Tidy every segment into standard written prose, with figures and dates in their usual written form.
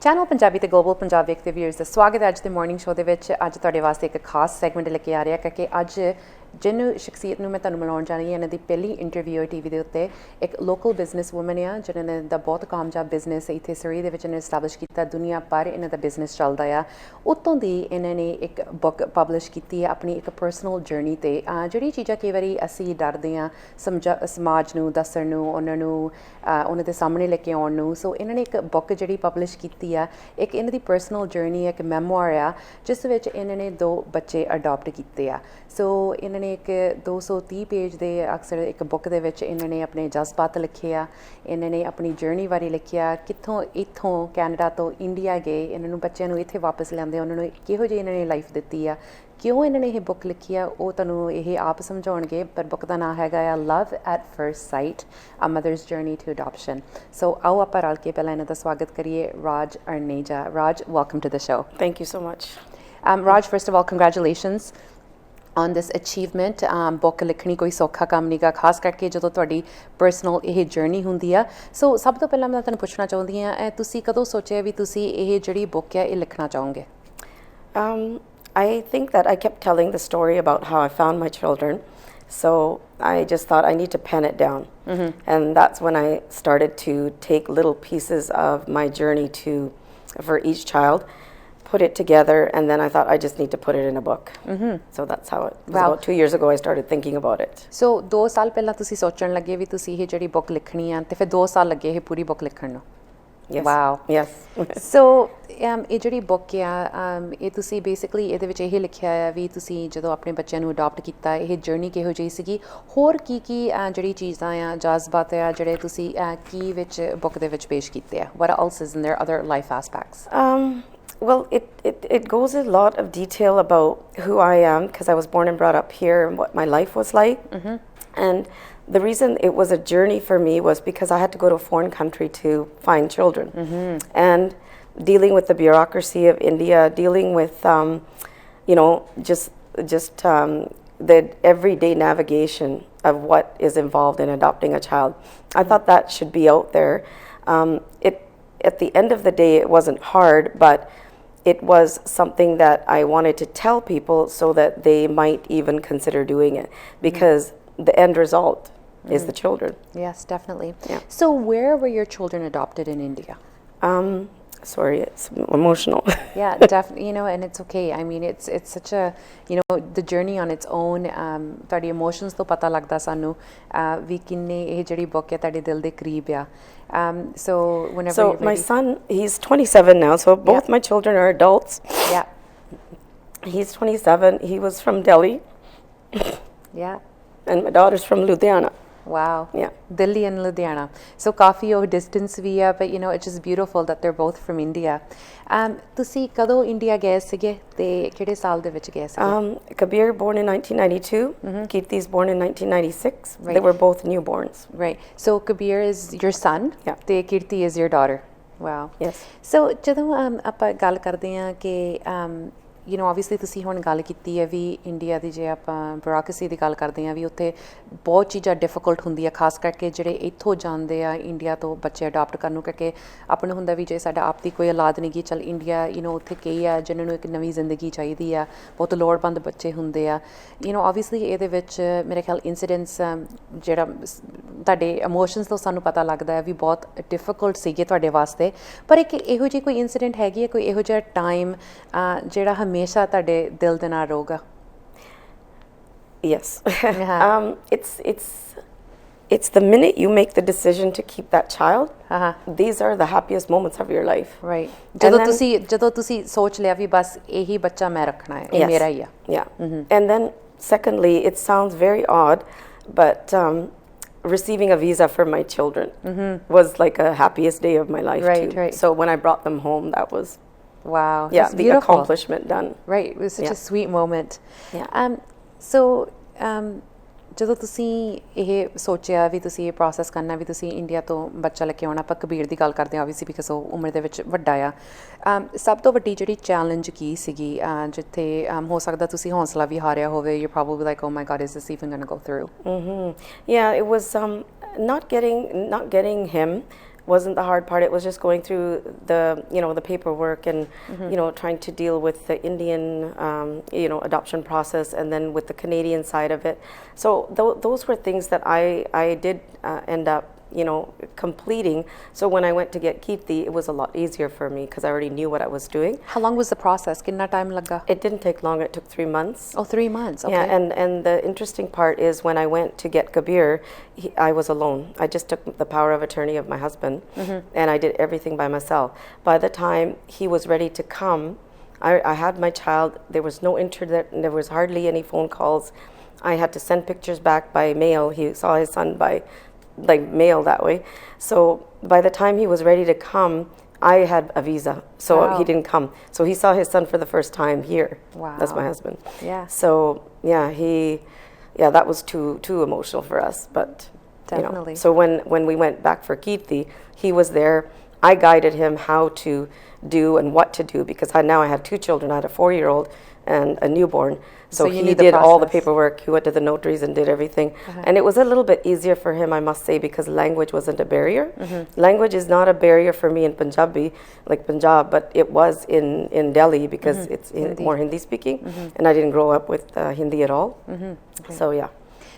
Channel Punjabi ਤੇ global Punjabi ਦੇ viewers ਦਾ ਸਵਾਗਤ ਹੈ ਅੱਜ ਦੇ ਮਾਰਨਿੰਗ ਸ਼ੋਅ ਦੇ ਵਿੱਚ। ਅੱਜ ਤੁਹਾਡੇ ਵਾਸਤੇ ਇੱਕ ਖਾਸ ਸੈਗਮੈਂਟ ਲੈ ਕੇ ਆ ਰਿਹਾ ਕਿਉਂਕਿ ਅੱਜ ਜਿਹਨੂੰ ਸ਼ਖਸੀਅਤ ਨੂੰ ਮੈਂ ਤੁਹਾਨੂੰ ਮਿਲਾਉਣ ਜਾ ਰਹੀ ਹਾਂ, ਇਹਨਾਂ ਦੀ ਪਹਿਲੀ ਇੰਟਰਵਿਊ ਹੈ TV ਦੇ ਉੱਤੇ। ਇੱਕ ਲੋਕਲ ਬਿਜ਼ਨਸ ਵੂਮਨ ਆ ਜਿਹਨਾਂ ਦਾ ਬਹੁਤ ਕਾਮਯਾਬ ਬਿਜ਼ਨਸ ਇੱਥੇ ਸਰੀ ਦੇ ਵਿੱਚ ਇਹਨੇ ਐਸਟੈਬਲਿਸ਼ ਕੀਤਾ। ਦੁਨੀਆ ਭਰ ਇਹਨਾਂ ਦਾ ਬਿਜ਼ਨਸ ਚੱਲਦਾ ਆ। ਉੱਤੋਂ ਦੀ ਇਹਨਾਂ ਨੇ ਇੱਕ ਬੁੱਕ ਪਬਲਿਸ਼ ਕੀਤੀ ਹੈ ਆਪਣੀ ਇੱਕ ਪਰਸਨਲ ਜਰਨੀ 'ਤੇ। ਜਿਹੜੀ ਚੀਜ਼ਾਂ ਕਈ ਵਾਰੀ ਅਸੀਂ ਡਰਦੇ ਹਾਂ ਸਮਾਜ ਨੂੰ ਦੱਸਣ ਨੂੰ, ਉਹਨਾਂ ਦੇ ਸਾਹਮਣੇ ਲੈ ਕੇ ਆਉਣ ਨੂੰ। ਸੋ ਇਹਨਾਂ ਨੇ ਇੱਕ ਬੁੱਕ ਜਿਹੜੀ ਪਬਲਿਸ਼ ਕੀਤੀ ਆ, ਇੱਕ ਇਹਨਾਂ ਦੀ ਪਰਸਨਲ ਜਰਨੀ ਹੈ, ਇੱਕ ਮੈਮੋਆਰ ਆ ਜਿਸ ਵਿੱਚ ਇਹਨਾਂ ਨੇ 2 ਬੱਚੇ ਅਡੋਪਟ ਕੀਤੇ ਆ। ਸੋ ਇਹਨਾਂ ਨੇ ਇੱਕ 230 ਪੇਜ ਦੇ ਅਕਸਰ ਇੱਕ ਬੁੱਕ ਦੇ ਵਿੱਚ ਇਹਨਾਂ ਨੇ ਆਪਣੇ ਜਜ਼ਬਾਤ ਲਿਖੇ ਆ। ਇਹਨਾਂ ਨੇ ਆਪਣੀ ਜਰਨੀ ਬਾਰੇ ਲਿਖਿਆ, ਕਿੱਥੋਂ ਇੱਥੋਂ ਕੈਨੇਡਾ ਤੋਂ ਇੰਡੀਆ ਗਏ, ਇਹਨਾਂ ਨੂੰ ਬੱਚਿਆਂ ਨੂੰ ਇੱਥੇ ਵਾਪਸ ਲਿਆਂਦੇ, ਉਹਨਾਂ ਨੂੰ ਕਿਹੋ ਜਿਹੀ ਇਹਨਾਂ ਨੇ ਲਾਈਫ ਦਿੱਤੀ ਆ, ਕਿਉਂ ਇਹਨਾਂ ਨੇ ਇਹ ਬੁੱਕ ਲਿਖੀ ਆ, ਉਹ ਤੁਹਾਨੂੰ ਇਹ ਆਪ ਸਮਝਾਉਣਗੇ। ਪਰ ਬੁੱਕ ਦਾ ਨਾਮ ਹੈਗਾ ਆ love at first sight, a mother's journey to adoption. So ਆਓ ਆਪਾਂ ਰਲ ਕੇ ਪਹਿਲਾਂ ਇਹਨਾਂ ਦਾ ਸਵਾਗਤ ਕਰੀਏ। Raj Arneja. Raj, welcome to the show. Thank you so much. Raj, first of all, congratulations on this achievement. Book ਲਿਖਣੀ ਕੋਈ ਸੌਖਾ ਕੰਮ ਨਹੀਂ ਗਾ, ਖਾਸ ਕਰਕੇ ਜਦੋਂ ਤੁਹਾਡੀ ਪਰਸਨਲ ਇਹ ਜਰਨੀ ਹੁੰਦੀ ਆ। ਸੋ ਸਭ ਤੋਂ ਪਹਿਲਾਂ ਮੈਂ ਤੁਹਾਨੂੰ ਪੁੱਛਣਾ ਚਾਹੁੰਦੀ ਹਾਂ, ਤੁਸੀਂ ਕਦੋਂ ਸੋਚਿਆ ਵੀ ਤੁਸੀਂ ਇਹ ਜਿਹੜੀ ਬੁੱਕ ਹੈ ਇਹ ਲਿਖਣਾ ਚਾਹੋਗੇ? I think that I kept telling the story about how I found my children. So I just thought I need to pen it down. And that's when I started to take little pieces of my journey for each child, put it together, and then I thought I just need to put it in a book. So that's how it was. About 2 years ago I started thinking about it. So 2 ਸਾਲ ਪਹਿਲਾਂ ਤੁਸੀਂ ਸੋਚਣ ਲੱਗੇ ਵੀ ਤੁਸੀਂ ਇਹ ਜਿਹੜੀ book ਲਿਖਣੀ ਆ, ਤੇ ਫਿਰ 2 ਸਾਲ ਲੱਗੇ ਇਹ ਪੂਰੀ ਬੁੱਕ ਲਿਖਣ ਨੂੰ? Yes. Wow. Yes. So ਇਹ ਜਿਹੜੀ ਬੁੱਕ ਆ, ਇਹ ਤੁਸੀਂ ਬੇਸਿਕਲੀ ਇਹਦੇ ਵਿੱਚ ਇਹ ਲਿਖਿਆ ਆ ਵੀ ਤੁਸੀਂ ਜਦੋਂ ਆਪਣੇ ਬੱਚਿਆਂ ਨੂੰ ਅਡੋਪਟ ਕੀਤਾ, ਇਹ ਜਰਨੀ ਕਿਹੋ ਜਿਹੀ ਸੀਗੀ, ਹੋਰ ਕੀ ਜਿਹੜੀ ਚੀਜ਼ਾਂ ਆ, ਜਜ਼ਬਾਤ ਆ ਜਿਹੜੇ ਤੁਸੀਂ ਕੀ ਵਿੱਚ ਬੁੱਕ ਦੇ ਵਿੱਚ ਪੇਸ਼ ਕੀਤੇ ਆ? What else is in there, other life aspects? Well, it goes a lot of detail about who I am, because I was born and brought up here, and what my life was like. And the reason it was a journey for me was because I had to go to a foreign country to find children. And dealing with the bureaucracy of India, dealing with, just the everyday navigation of what is involved in adopting a child. I thought that should be out there. At the end of the day, it wasn't hard, but it was something that I wanted to tell people so that they might even consider doing it, because the end result is the children. Yes, definitely. Yeah. So where were your children adopted in India? Sorry, it's emotional. Yeah, definitely. And it's okay. I mean, it's such a, the journey on its own. ਤੁਹਾਡੀ emotions ਤੋਂ ਪਤਾ ਲੱਗਦਾ ਸਾਨੂੰ ਵੀ ਕਿੰਨੇ ਇਹ ਜਿਹੜੀ book ਹੈ ਤੁਹਾਡੇ ਦਿਲ ਦੇ ਕਰੀਬ ਆ. So whenever so my son, he's 27 now, so both my children are adults. Yeah. He's 27. He was from Delhi. Yeah. And my daughter's from Ludhiana. Wow. Yeah. Delhi and Ludhiana. So ਕਾਫੀ ਉਹ distance ਵੀ ਆ, but it's just beautiful that they're both from India. ਤੁਸੀਂ ਕਦੋਂ India ਗਏ ਸੀਗੇ ਤੇ ਕਿਹੜੇ ਸਾਲ ਦੇ ਵਿੱਚ ਗਏ ਸੀਗੇ? Kabir born in 1992. Kirti's born in 1996. Right. They were both newborns. Right. So Kabir is your son. Yeah. ਤੇ Kirti is your daughter. Wow. Yes. So ਜਦੋਂ ਆਪਾਂ ਗੱਲ ਕਰਦੇ ਹਾਂ ਕਿ obviously ਤੁਸੀਂ ਹੁਣ ਗੱਲ ਕੀਤੀ ਹੈ ਵੀ ਇੰਡੀਆ ਦੀ ਜੇ ਆਪਾਂ ਬਿਊਰੋਕ੍ਰੇਸੀ ਦੀ ਗੱਲ ਕਰਦੇ ਹਾਂ ਵੀ ਉੱਥੇ ਬਹੁਤ ਚੀਜ਼ਾਂ ਡਿਫਿਕਲਟ ਹੁੰਦੀਆਂ, ਖਾਸ ਕਰਕੇ ਜਿਹੜੇ ਇੱਥੋਂ ਜਾਂਦੇ ਆ ਇੰਡੀਆ ਤੋਂ ਬੱਚੇ ਅਡਾਪਟ ਕਰਨ ਨੂੰ, ਕਿਉਂਕਿ ਆਪਾਂ ਨੂੰ ਹੁੰਦਾ ਵੀ ਜੇ ਸਾਡਾ ਆਪ ਦੀ ਕੋਈ ਔਲਾਦ ਨਹੀਂ ਗੀ, ਚੱਲ ਇੰਡੀਆ ਉੱਥੇ ਕਈ ਆ ਜਿਹਨਾਂ ਨੂੰ ਇੱਕ ਨਵੀਂ ਜ਼ਿੰਦਗੀ ਚਾਹੀਦੀ ਆ, ਬਹੁਤ ਲੋੜਵੰਦ ਬੱਚੇ ਹੁੰਦੇ ਆ। obviously ਇਹਦੇ ਵਿੱਚ ਮੇਰੇ ਖਿਆਲ ਇੰਸੀਡੈਂਟਸ ਜਿਹੜਾ ਤੁਹਾਡੇ ਇਮੋਸ਼ਨਸ ਤੋਂ ਸਾਨੂੰ ਪਤਾ ਲੱਗਦਾ ਹੈ ਵੀ ਬਹੁਤ ਡਿਫਿਕਲਟ ਸੀਗੇ ਤੁਹਾਡੇ ਵਾਸਤੇ, ਪਰ ਇੱਕ ਇਹੋ ਜਿਹੀ ਕੋਈ ਇੰਸੀਡੈਂਟ ਹੈਗੀ ਹੈ, ਕੋਈ ਇਹੋ ਜਿਹਾ ਟਾਈਮ ਜਿਹੜਾ ਹਮੇਸ਼ਾ ਤੁਹਾਡੇ ਦਿਲ ਦੇ ਨਾਲ ਰਹੂਗਾ? Yes. It's the minute you make the decision to keep that child. These are the happiest moments of your life. Right. ਜਦੋਂ ਤੁਸੀਂ ਸੋਚ ਲਿਆ ਵੀ ਬਸ ਇਹੀ ਬੱਚਾ ਮੈਂ ਰੱਖਣਾ ਹੈ, ਇਹ ਮੇਰਾ ਹੀ ਆ. Yeah. And then secondly, it sounds very odd, but receiving a visa for my children was like a happiest day of my life too. Right. So when I brought them home, that was wow. Yeah, the accomplishment done. Right. It was such a sweet moment. Yeah. So ਜਦੋਂ ਤੁਸੀਂ ਇਹ ਸੋਚਿਆ ਵੀ ਤੁਸੀਂ ਇਹ process ਕਰਨਾ, ਵੀ ਤੁਸੀਂ India ਤੋਂ ਬੱਚਾ ਲੈ ਕੇ ਆਉਣਾ, ਆਪਾਂ ਕਬੀਰ ਦੀ ਗੱਲ ਕਰਦੇ ਹਾਂ ਆਬਵੀਅਸਲੀ ਬਿਕਾਜ਼ ਉਹ ਉਮਰ ਦੇ ਵਿੱਚ ਵੱਡਾ ਆ, ਸਭ ਤੋਂ ਵੱਡੀ ਜਿਹੜੀ ਚੈਲੰਜ ਕੀ ਸੀਗੀ ਜਿੱਥੇ ਹੋ ਸਕਦਾ ਤੁਸੀਂ ਹੌਸਲਾ ਵੀ ਹਾਰਿਆ ਹੋਵੇ? You probably like oh my god, is this even going to go through? Yeah, it was not getting him wasn't the hard part. It was just going through the, the paperwork and, trying to deal with the Indian, adoption process, and then with the Canadian side of it. So those were things that I did end up, completing. So when I went to get Kirti, it was a lot easier for me because I already knew what I was doing. How long was the process? Kinna time laga? It didn't take long. It took 3 months. Oh, 3 months. Okay. Yeah, and the interesting part is when I went to get Kabir, I was alone. I just took the power of attorney of my husband, and I did everything by myself. By the time he was ready to come, I had my child. There was no internet, and there was hardly any phone calls. I had to send pictures back by mail. He saw his son by mail that way. So by the time he was ready to come, I had a visa, so he didn't come. So he saw his son for the first time here. Wow. That's my husband. Yeah. So that was too emotional for us. But definitely. So when we went back for Kirti, he was there. I guided him how to do and what to do because now I had 2 children. I had a 4-year-old and a newborn. So he did all the paperwork. He went to the notaries and did everything. And it was a little bit easier for him, I must say, because language wasn't a barrier. Language is not a barrier for me in Punjabi, like Punjab, but it was in Delhi because it's more Hindi speaking. And I didn't grow up with Hindi at all. Okay. So, yeah.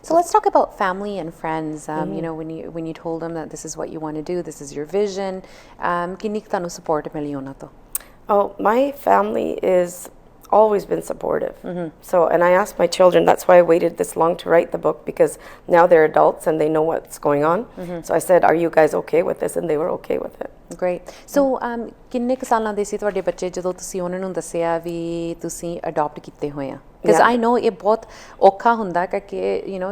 So let's talk about family and friends. When you told them that this is what you want to do, this is your vision, kinni ku tanu support mili ਉਹਨਾਂ ਤੋਂ? Oh, my family is always been supportive. So, and I asked my children, that's why I waited this long to write the book, because now they're adults and they know what's going on. So I said, are you guys okay with this? And they were okay with it. Great. So, ਕਿੰਨੇ ਕੁ ਸਾਲਾਂ ਦੇ ਸੀ ਤੁਹਾਡੇ ਬੱਚੇ ਜਦੋਂ ਤੁਸੀਂ ਉਹਨਾਂ ਨੂੰ ਦੱਸਿਆ ਵੀ ਤੁਸੀਂ ਅਡਾਪਟ ਕੀਤੇ ਹੋਏ ਆ? Because I know ਇਹ ਬਹੁਤ ਔਖਾ ਹੁੰਦਾ ਕਿ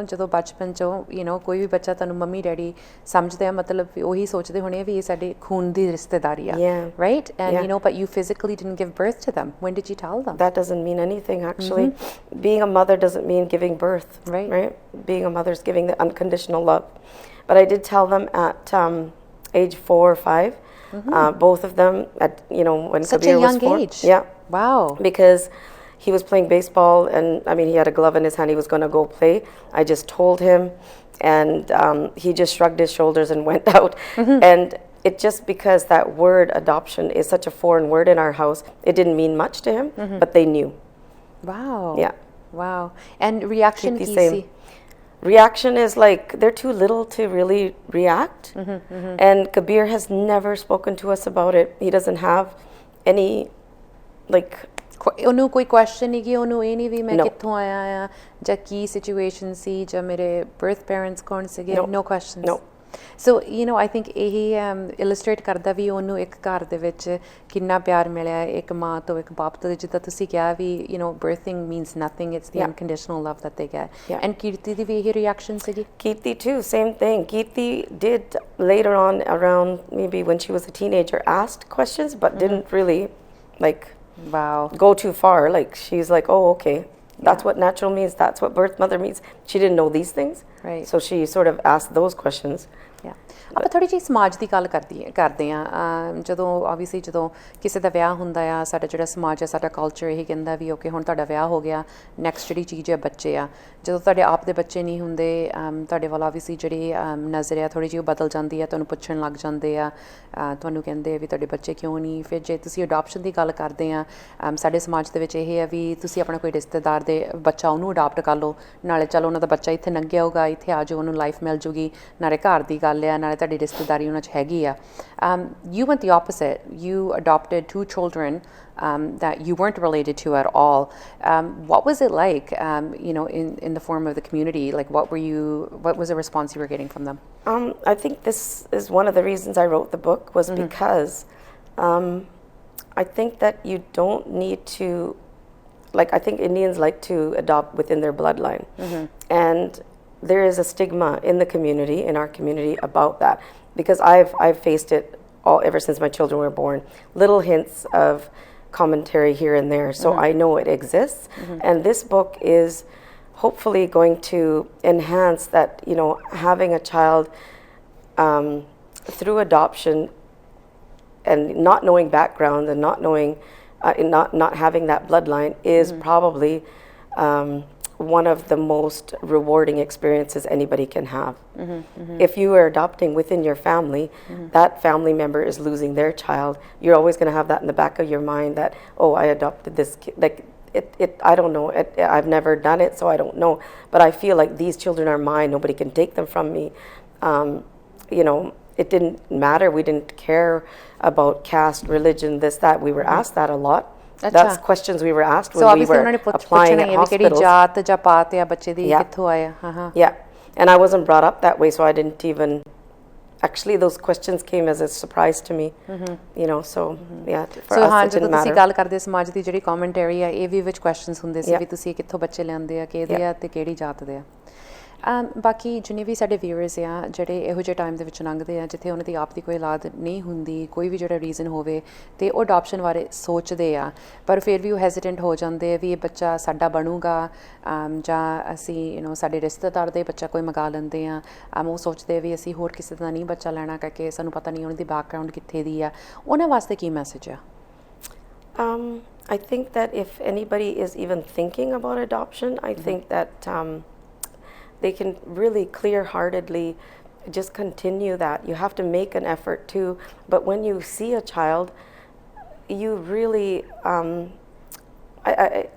ਜਦੋਂ ਬਚਪਨ ਚੋਂ ਕੋਈ ਵੀ ਬੱਚਾ ਤੁਹਾਨੂੰ ਮੰਮੀ ਡੈਡੀ ਸਮਝਦੇ ਆ ਮਤਲਬ ਉਹੀ ਸੋਚਦੇ ਹੋਣੇ ਵੀ ਇਹ ਸਾਡੇ ਖੂਨ ਦੀ ਰਿਸ਼ਤੇਦਾਰੀ ਆ, right? And but you physically didn't give birth to them. When did you tell them? That doesn't mean anything, actually. Being a mother doesn't mean giving birth, right? Being a mother is giving the unconditional love. But I did tell them at age 4 or 5. Both of them at when such Kabir a young was 4. age. Yeah. Wow. Because he was playing baseball, and he had a glove in his hand. He was going to go play. I just told him, and he just shrugged his shoulders and went out. And it just because that word adoption is such a foreign word in our house, it didn't mean much to him, but they knew. Wow. Yeah. Wow. And reaction easy? Reaction is like they're too little to really react. And Kabir has never spoken to us about it. He doesn't have any ਉਹਨੂੰ ਕੋਈ question ਨਹੀਂ ਕਿ ਉਹਨੂੰ ਇਹ ਨਹੀਂ ਵੀ ਮੈਂ ਕਿੱਥੋਂ ਆਇਆ ਆ ਜਾਂ ਕੀ ਸਿਚੁਏਸ਼ਨ ਸੀ ਜਾਂ ਮੇਰੇ ਬਰਥ ਪੈਰੈਂਟਸ ਕੌਣ ਸੀਗੇ? No questions. No. So I think ਇਹੀ ਇਲਸਟ੍ਰੇਟ ਕਰਦਾ ਵੀ ਉਹਨੂੰ ਇੱਕ ਘਰ ਦੇ ਵਿੱਚ ਕਿੰਨਾ ਪਿਆਰ ਮਿਲਿਆ ਇੱਕ ਮਾਂ ਤੋਂ ਇੱਕ ਬਾਪ ਤੋਂ ਜਿੱਦਾਂ ਤੁਸੀਂ ਕਿਹਾ ਵੀ birthing means nothing, it's the unconditional love that they get. And Kirti ਦੀ ਵੀ ਇਹੀ reaction ਸੀਗੀ? Kirti too, same thing. Kirti did later on around maybe when she was a teenager asked questions but didn't really go too far. She's like, oh, okay, that's what natural means, that's what birth mother means. She didn't know these things, right? So she sort of asked those questions. ਆਪਾਂ ਥੋੜ੍ਹੀ ਜਿਹੀ ਸਮਾਜ ਦੀ ਗੱਲ ਕਰਦੇ ਹਾਂ ਜਦੋਂ obviously ਜਦੋਂ ਕਿਸੇ ਦਾ ਵਿਆਹ ਹੁੰਦਾ ਆ ਸਾਡਾ ਜਿਹੜਾ ਸਮਾਜ ਹੈ ਸਾਡਾ ਕਲਚਰ ਇਹ ਕਹਿੰਦਾ ਵੀ ਓਕੇ ਹੁਣ ਤੁਹਾਡਾ ਵਿਆਹ ਹੋ ਗਿਆ ਨੈਕਸਟ ਜਿਹੜੀ ਚੀਜ਼ ਹੈ ਬੱਚੇ ਆ ਜਦੋਂ ਤੁਹਾਡੇ ਆਪ ਦੇ ਬੱਚੇ ਨਹੀਂ ਹੁੰਦੇ ਤੁਹਾਡੇ ਵੱਲ ਆਬਵੀਅਸਲੀ ਜਿਹੜੀ ਨਜ਼ਰ ਆ ਥੋੜ੍ਹੀ ਜਿਹੀ ਉਹ ਬਦਲ ਜਾਂਦੀ ਆ ਤੁਹਾਨੂੰ ਪੁੱਛਣ ਲੱਗ ਜਾਂਦੇ ਆ ਤੁਹਾਨੂੰ ਕਹਿੰਦੇ ਵੀ ਤੁਹਾਡੇ ਬੱਚੇ ਕਿਉਂ ਨਹੀਂ ਫਿਰ ਜੇ ਤੁਸੀਂ ਅਡਾਪਸ਼ਨ ਦੀ ਗੱਲ ਕਰਦੇ ਆ ਸਾਡੇ ਸਮਾਜ ਦੇ ਵਿੱਚ ਇਹ ਹੈ ਵੀ ਤੁਸੀਂ ਆਪਣਾ ਕੋਈ ਰਿਸ਼ਤੇਦਾਰ ਦੇ ਬੱਚਾ ਉਹਨੂੰ ਅਡਾਪਟ ਕਰ ਲਓ ਨਾਲੇ ਚਲੋ ਉਹਨਾਂ ਦਾ ਬੱਚਾ ਇੱਥੇ ਲੰਘਿਆ ਹੋਊਗਾ ਇੱਥੇ ਆ ਜਾਓ ਉਹਨੂੰ ਲਾਈਫ ਮਿਲ ਜੂਗੀ ਨਾਲੇ ਘਰ ਦੀ ਗੱਲ ਆ ਨਾਲੇ ਤੁਹਾਡੀ ਰਿਸ਼ਤੇਦਾਰੀ ਉਹਨਾਂ 'ਚ ਹੈਗੀ ਆ you went the opposite. You adopted 2 children that you weren't related to at all. What was it like in the form of the community? What was the response you were getting from them? I think this is one of the reasons I wrote the book was because I think that you don't need to I think Indians like to adopt within their bloodline. And there is a stigma in the community, in our community, about that because I've faced it ever since my children were born. Little hints of commentary here and there, so I know it exists. And this book is hopefully going to enhance that. Having a child through adoption and not knowing background and not knowing, not having that bloodline is probably one of the most rewarding experiences anybody can have. If you are adopting within your family, that family member is losing their child. You're always going to have that in the back of your mind that, oh, I adopted this kid. Like, I don't know. I've never done it, so I don't know. But I feel like these children are mine. Nobody can take them from me. You know, it didn't matter. We didn't care about caste, religion, this, that. We were asked that a lot. That's questions we were asked when we were applying at hospitals. Yeah, and I wasn't brought up that way, so I didn't even. Actually, those questions came as a surprise to me. You know, so yeah. For us, it didn't matter. ਤੁਸੀਂ ਗੱਲ ਕਰਦੇ ਸਮਾਜ ਦੀ ਜਿਹੜੀ commentary ਆ ਇਹ ਵੀ ਵਿੱਚ questions ਹੁੰਦੇ ਸੀ ਵੀ ਤੁਸੀਂ ਕਿੱਥੋਂ ਬੱਚੇ ਲਿਆਂਦੇ ਆ ਕਿਹਦੇ ਆ ਤੇ ਕਿਹੜੀ ਜਾਤ ਦੇ ਆ ਬਾਕੀ ਜਿੰਨੇ ਵੀ ਸਾਡੇ ਵਿਊਅਰਸ ਆ ਜਿਹੜੇ ਇਹੋ ਜਿਹੇ ਟਾਈਮ ਦੇ ਵਿੱਚ ਲੰਘਦੇ ਆ ਜਿੱਥੇ ਉਹਨਾਂ ਦੀ ਆਪ ਦੀ ਕੋਈ ਔਲਾਦ ਨਹੀਂ ਹੁੰਦੀ ਕੋਈ ਵੀ ਜਿਹੜਾ ਰੀਜ਼ਨ ਹੋਵੇ ਅਤੇ ਉਹ ਅਡੋਪਸ਼ਨ ਬਾਰੇ ਸੋਚਦੇ ਆ ਪਰ ਫਿਰ ਵੀ ਉਹ ਹੈਜ਼ੀਟੈਂਟ ਹੋ ਜਾਂਦੇ ਆ ਵੀ ਇਹ ਬੱਚਾ ਸਾਡਾ ਬਣੂਗਾ ਜਾਂ ਅਸੀਂ ਸਾਡੇ ਰਿਸ਼ਤੇਦਾਰ ਦੇ ਬੱਚਾ ਕੋਈ ਮੰਗਾ ਲੈਂਦੇ ਆ ਉਹ ਸੋਚਦੇ ਵੀ ਅਸੀਂ ਹੋਰ ਕਿਸੇ ਦਾ ਨਹੀਂ ਬੱਚਾ ਲੈਣਾ ਕਰਕੇ ਸਾਨੂੰ ਪਤਾ ਨਹੀਂ ਉਹਨਾਂ ਦੀ ਬੈਕਗਰਾਊਂਡ ਕਿੱਥੇ ਦੀ ਆ ਉਹਨਾਂ ਵਾਸਤੇ ਕੀ ਮੈਸੇਜ ਆ I think that if anybody is even thinking about adoption, I think that they can really clear-heartedly just continue that. You have to make an effort too, but when you see a child, you really,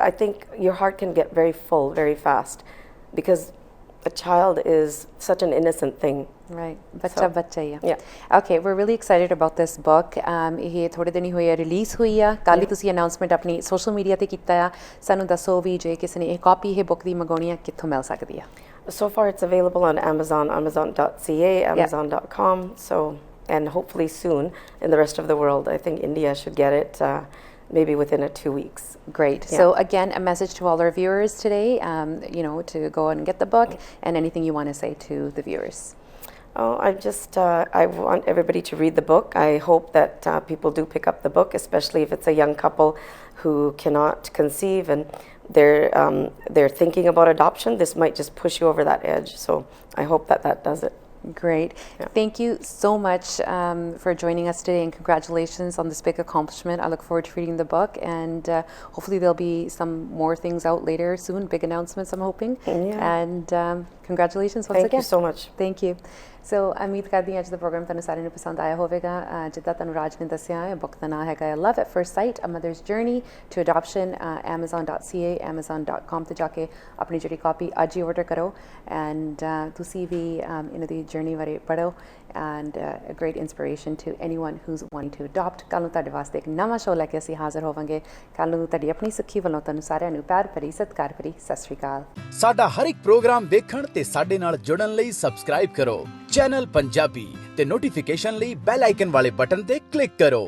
I think your heart can get very full very fast because a child is such an innocent thing. Right, bacha yeah. Okay, we're really excited about this book. ਇਹ ਥੋੜੇ ਦਿਨ ਹੀ ਹੋਏ ਆ release ਹੋਈ ਆ ਕੱਲ੍ਹ ਹੀ ਤੁਸੀਂ announcement ਆਪਣੀ ਸੋਸ਼ਲ ਮੀਡੀਆ ਤੇ ਕੀਤਾ ਆ ਸਾਨੂੰ ਦੱਸੋ ਵੀ ਜੇ ਕਿਸੇ ਨੇ ਇਹ ਕਾਪੀ ਇਹ ਬੁੱਕ ਦੀ ਮੰਗਾਉਣੀ ਆ ਕਿੱਥੋਂ ਮਿਲ ਸਕਦੀ ਆ So far it's available on Amazon, amazon.ca, amazon.com, so and hopefully soon in the rest of the world. I think India should get it maybe within 2 weeks. Great. So again, a message to all our viewers today, to go and get the book and anything you want to say to the viewers. Oh, I want everybody to read the book. I hope that people do pick up the book, especially if it's a young couple who cannot conceive and they're thinking about adoption. This might just push you over that edge. So I hope that does it. Great. Yeah. Thank you so much for joining us today and congratulations on this big accomplishment. I look forward to reading the book and hopefully there'll be some more things out later soon, big announcements I'm hoping. Yeah. And congratulations once again. Thank you so much. Thank you. ਸੋ ਉਮੀਦ ਕਰਦੀ ਹਾਂ ਅੱਜ ਦਾ programme ਤੁਹਾਨੂੰ ਸਾਰਿਆਂ ਨੂੰ ਪਸੰਦ ਆਇਆ ਹੋਵੇਗਾ ਜਿੱਦਾਂ ਤੁਹਾਨੂੰ ਰਾਜ ਨੇ ਦੱਸਿਆ ਹੈ ਬੁੱਕ ਦਾ ਨਾਂ ਹੈਗਾ love at first sight a mother's journey to adoption amazon.ca amazon.com ਤੇ ਜਾ ਕੇ ਆਪਣੀ ਜਿਹੜੀ ਕਾਪੀ ਅੱਜ ਹੀ ਆਰਡਰ ਕਰੋ ਐਂਡ ਤੁਸੀਂ ਵੀ ਇਹਨਾਂ ਦੀ ਜਰਨੀ ਬਾਰੇ ਪੜ੍ਹੋ and a great inspiration to anyone who's wanting to adopt ਕੱਲ੍ਹ ਨੂੰ ਤੁਹਾਡੇ ਵਾਸਤੇ ਇੱਕ ਨਵਾਂ ਸ਼ੋਅ ਲੈ ਕੇ ਅਸੀਂ ਹਾਜ਼ਰ ਹੋਵਾਂਗੇ ਕੱਲ੍ਹ ਨੂੰ ਤੁਹਾਡੀ ਆਪਣੀ ਸੁੱਖੀ ਵੱਲੋਂ ਤੁਹਾਨੂੰ ਸਾਰਿਆਂ ਨੂੰ ਪਿਆਰ ਭਰੀ ਸਤਿਕਾਰ ਭਰੀ ਸਤਿ ਸ਼੍ਰੀ ਅਕਾਲ ਸਾਡਾ ਹਰ ਇੱਕ ਪ੍ਰੋਗਰਾਮ ਵੇਖਣ ਤੇ ਸਾਡੇ ਨਾਲ ਜੁੜਨ ਲਈ ਸਬਸਕ੍ਰਾਈਬ ਕਰੋ ਚੈਨਲ ਪੰਜਾਬੀ ਤੇ ਨੋਟੀਫਿਕੇਸ਼ਨ ਲਈ ਬੈਲ ਆਈਕਨ ਵਾਲੇ ਬਟਨ ਤੇ ਕਲਿੱਕ ਕਰੋ